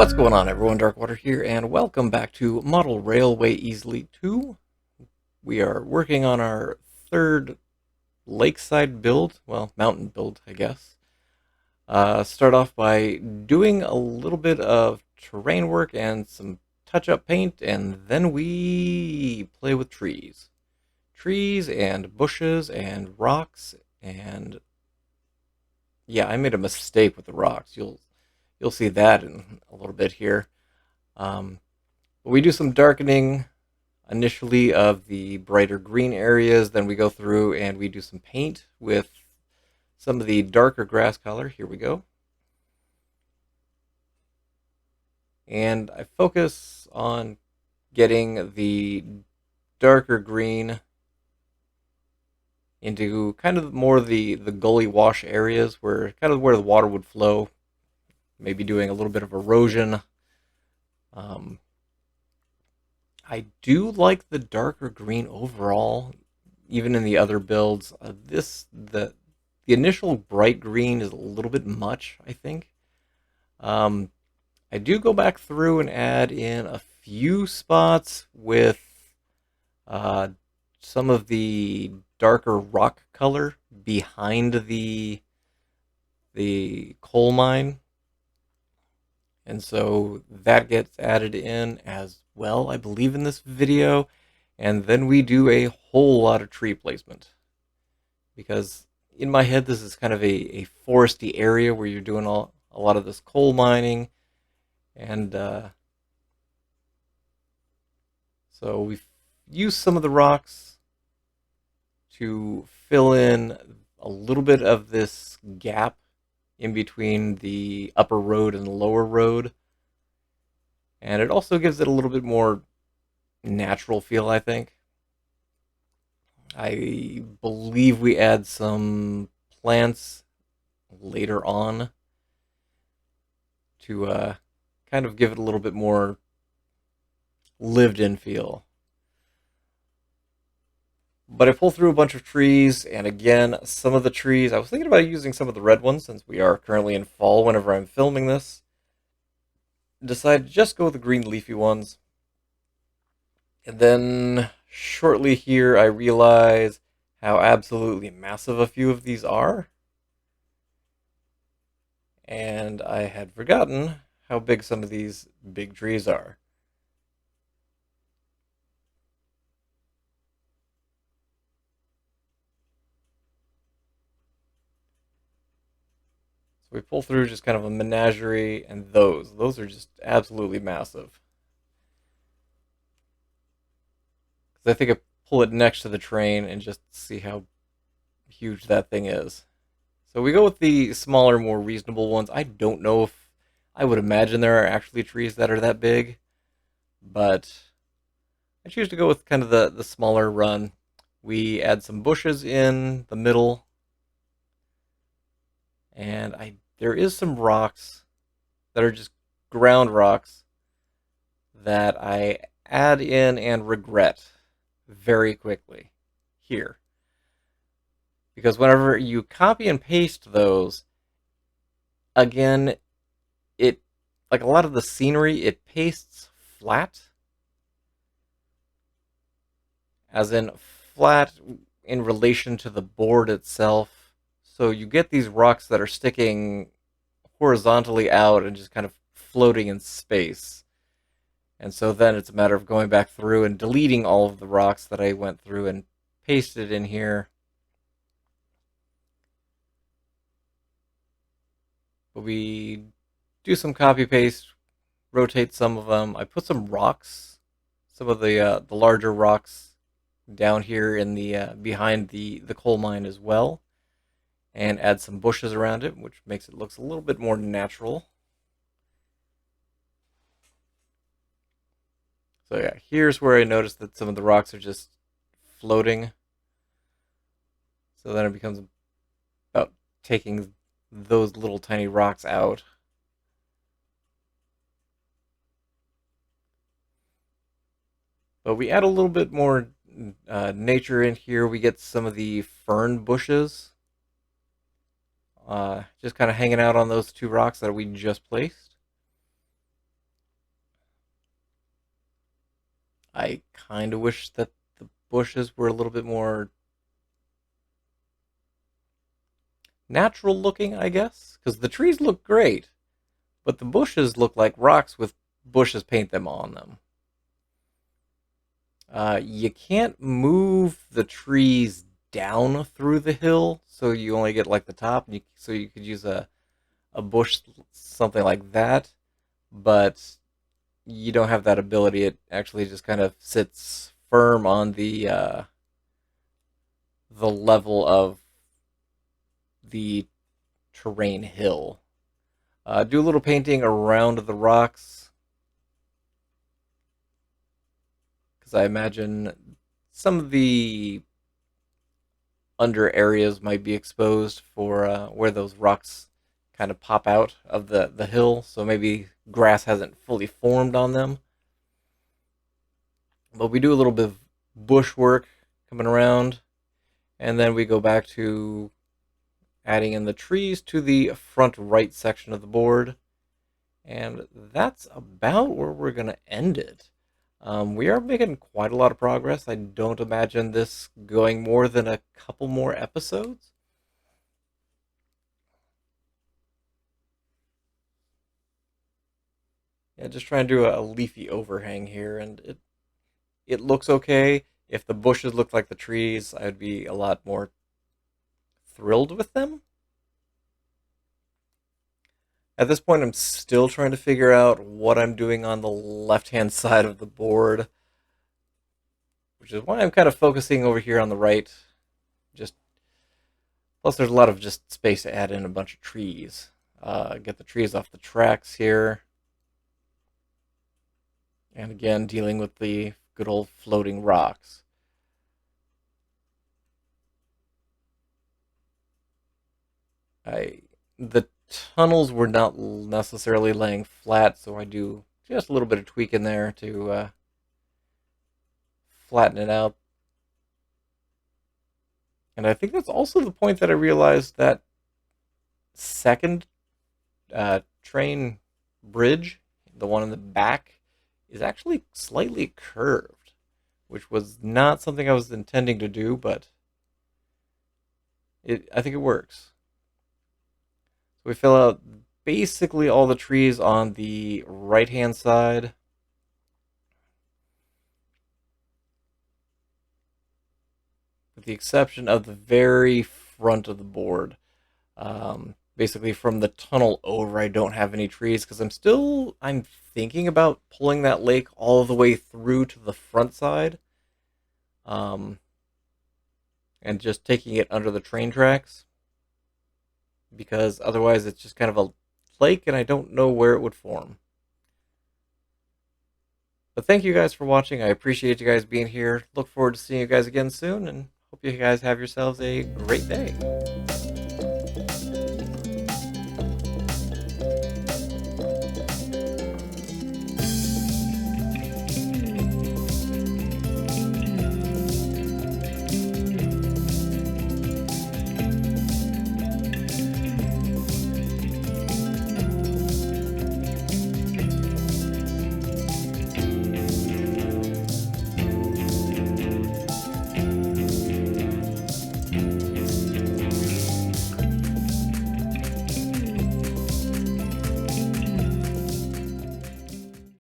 What's going on, everyone? Darkwater here, and welcome back to Model Railway Easily 2. We are working on our third lakeside build, well, mountain build, I guess. Start off by doing a little bit of terrain work and some touch-up paint, and then we play with trees. Trees and bushes and rocks, and yeah, I made a mistake with the rocks. You'll see that in a little bit here. But we do some darkening initially of the brighter green areas, then we go through and we do some paint with some of the darker grass color. Here we go. And I focus on getting the darker green into kind of more the gully wash areas where kind of where the water would flow, maybe doing a little bit of erosion. I do like the darker green overall, even in the other builds. The initial bright green is a little bit much, I think. I do go back through and add in a few spots with some of the darker rock color behind the coal mine. And so that gets added in as well, I believe, in this video. And then we do a whole lot of tree placement. Because in my head, this is kind of a foresty area where you're doing a lot of this coal mining. And so we've used some of the rocks to fill in a little bit of this gap in between the upper road and the lower road. And it also gives it a little bit more natural feel, I think. I believe we add some plants later on to kind of give it a little bit more lived-in feel. But I pull through a bunch of trees, and again, some of the trees, I was thinking about using some of the red ones since we are currently in fall whenever I'm filming this. Decided to just go with the green leafy ones. And then shortly here, I realize how absolutely massive a few of these are. And I had forgotten how big some of these big trees are. So we pull through just kind of a menagerie, and those are just absolutely massive. Because I think I pull it next to the train and just see how huge that thing is. So we go with the smaller, more reasonable ones. I don't know if I would imagine there are actually trees that are that big, but I choose to go with kind of the smaller run. We add some bushes in the middle, and there is some rocks that are just ground rocks that I add in and regret very quickly here. Because whenever you copy and paste those, again, it, like a lot of the scenery, it pastes flat. As in flat in relation to the board itself. So you get these rocks that are sticking horizontally out and just kind of floating in space. And so then it's a matter of going back through and deleting all of the rocks that I went through and pasted in here. But we do some copy paste, rotate some of them. I put some rocks, some of the larger rocks down here in the behind the coal mine as well, and add some bushes around it, which makes it look a little bit more natural. So yeah, here's where I noticed that some of the rocks are just floating. So then it becomes about taking those little tiny rocks out. But we add a little bit more nature in here. We get some of the fern bushes just kind of hanging out on those two rocks that we just placed. I kind of wish that the bushes were a little bit more natural looking, I guess, because the trees look great, but the bushes look like rocks with bushes paint them on them. You can't move the trees down through the hill, so you only get like the top. So you could use a bush, something like that, but you don't have that ability. It actually just kind of sits firm on the level of the terrain hill. Do a little painting around the rocks, because I imagine some of the under areas might be exposed for where those rocks kind of pop out of the hill. So maybe grass hasn't fully formed on them. But we do a little bit of bush work coming around, and then we go back to adding in the trees to the front right section of the board. And that's about where we're going to end it. We are making quite a lot of progress. I don't imagine this going more than a couple more episodes. Yeah, just trying to do a leafy overhang here, and it looks okay. If the bushes looked like the trees, I would be a lot more thrilled with them. At this point, I'm still trying to figure out what I'm doing on the left-hand side of the board, which is why I'm kind of focusing over here on the right. Just plus, there's a lot of just space to add in a bunch of trees. Get the trees off the tracks here, and again, dealing with the good old floating rocks. I the tunnels were not necessarily laying flat, so I do just a little bit of tweak in there to flatten it out. And I think that's also the point that I realized that second train bridge, the one in the back, is actually slightly curved, which was not something I was intending to do, but I think it works. So we fill out basically all the trees on the right-hand side. With the exception of the very front of the board. Basically from the tunnel over, I don't have any trees because I'm thinking about pulling that lake all the way through to the front side. And just taking it under the train tracks. Because otherwise it's just kind of a lake and I don't know where it would form. But thank you guys for watching. I appreciate you guys being here. Look forward to seeing you guys again soon, and hope you guys have yourselves a great day.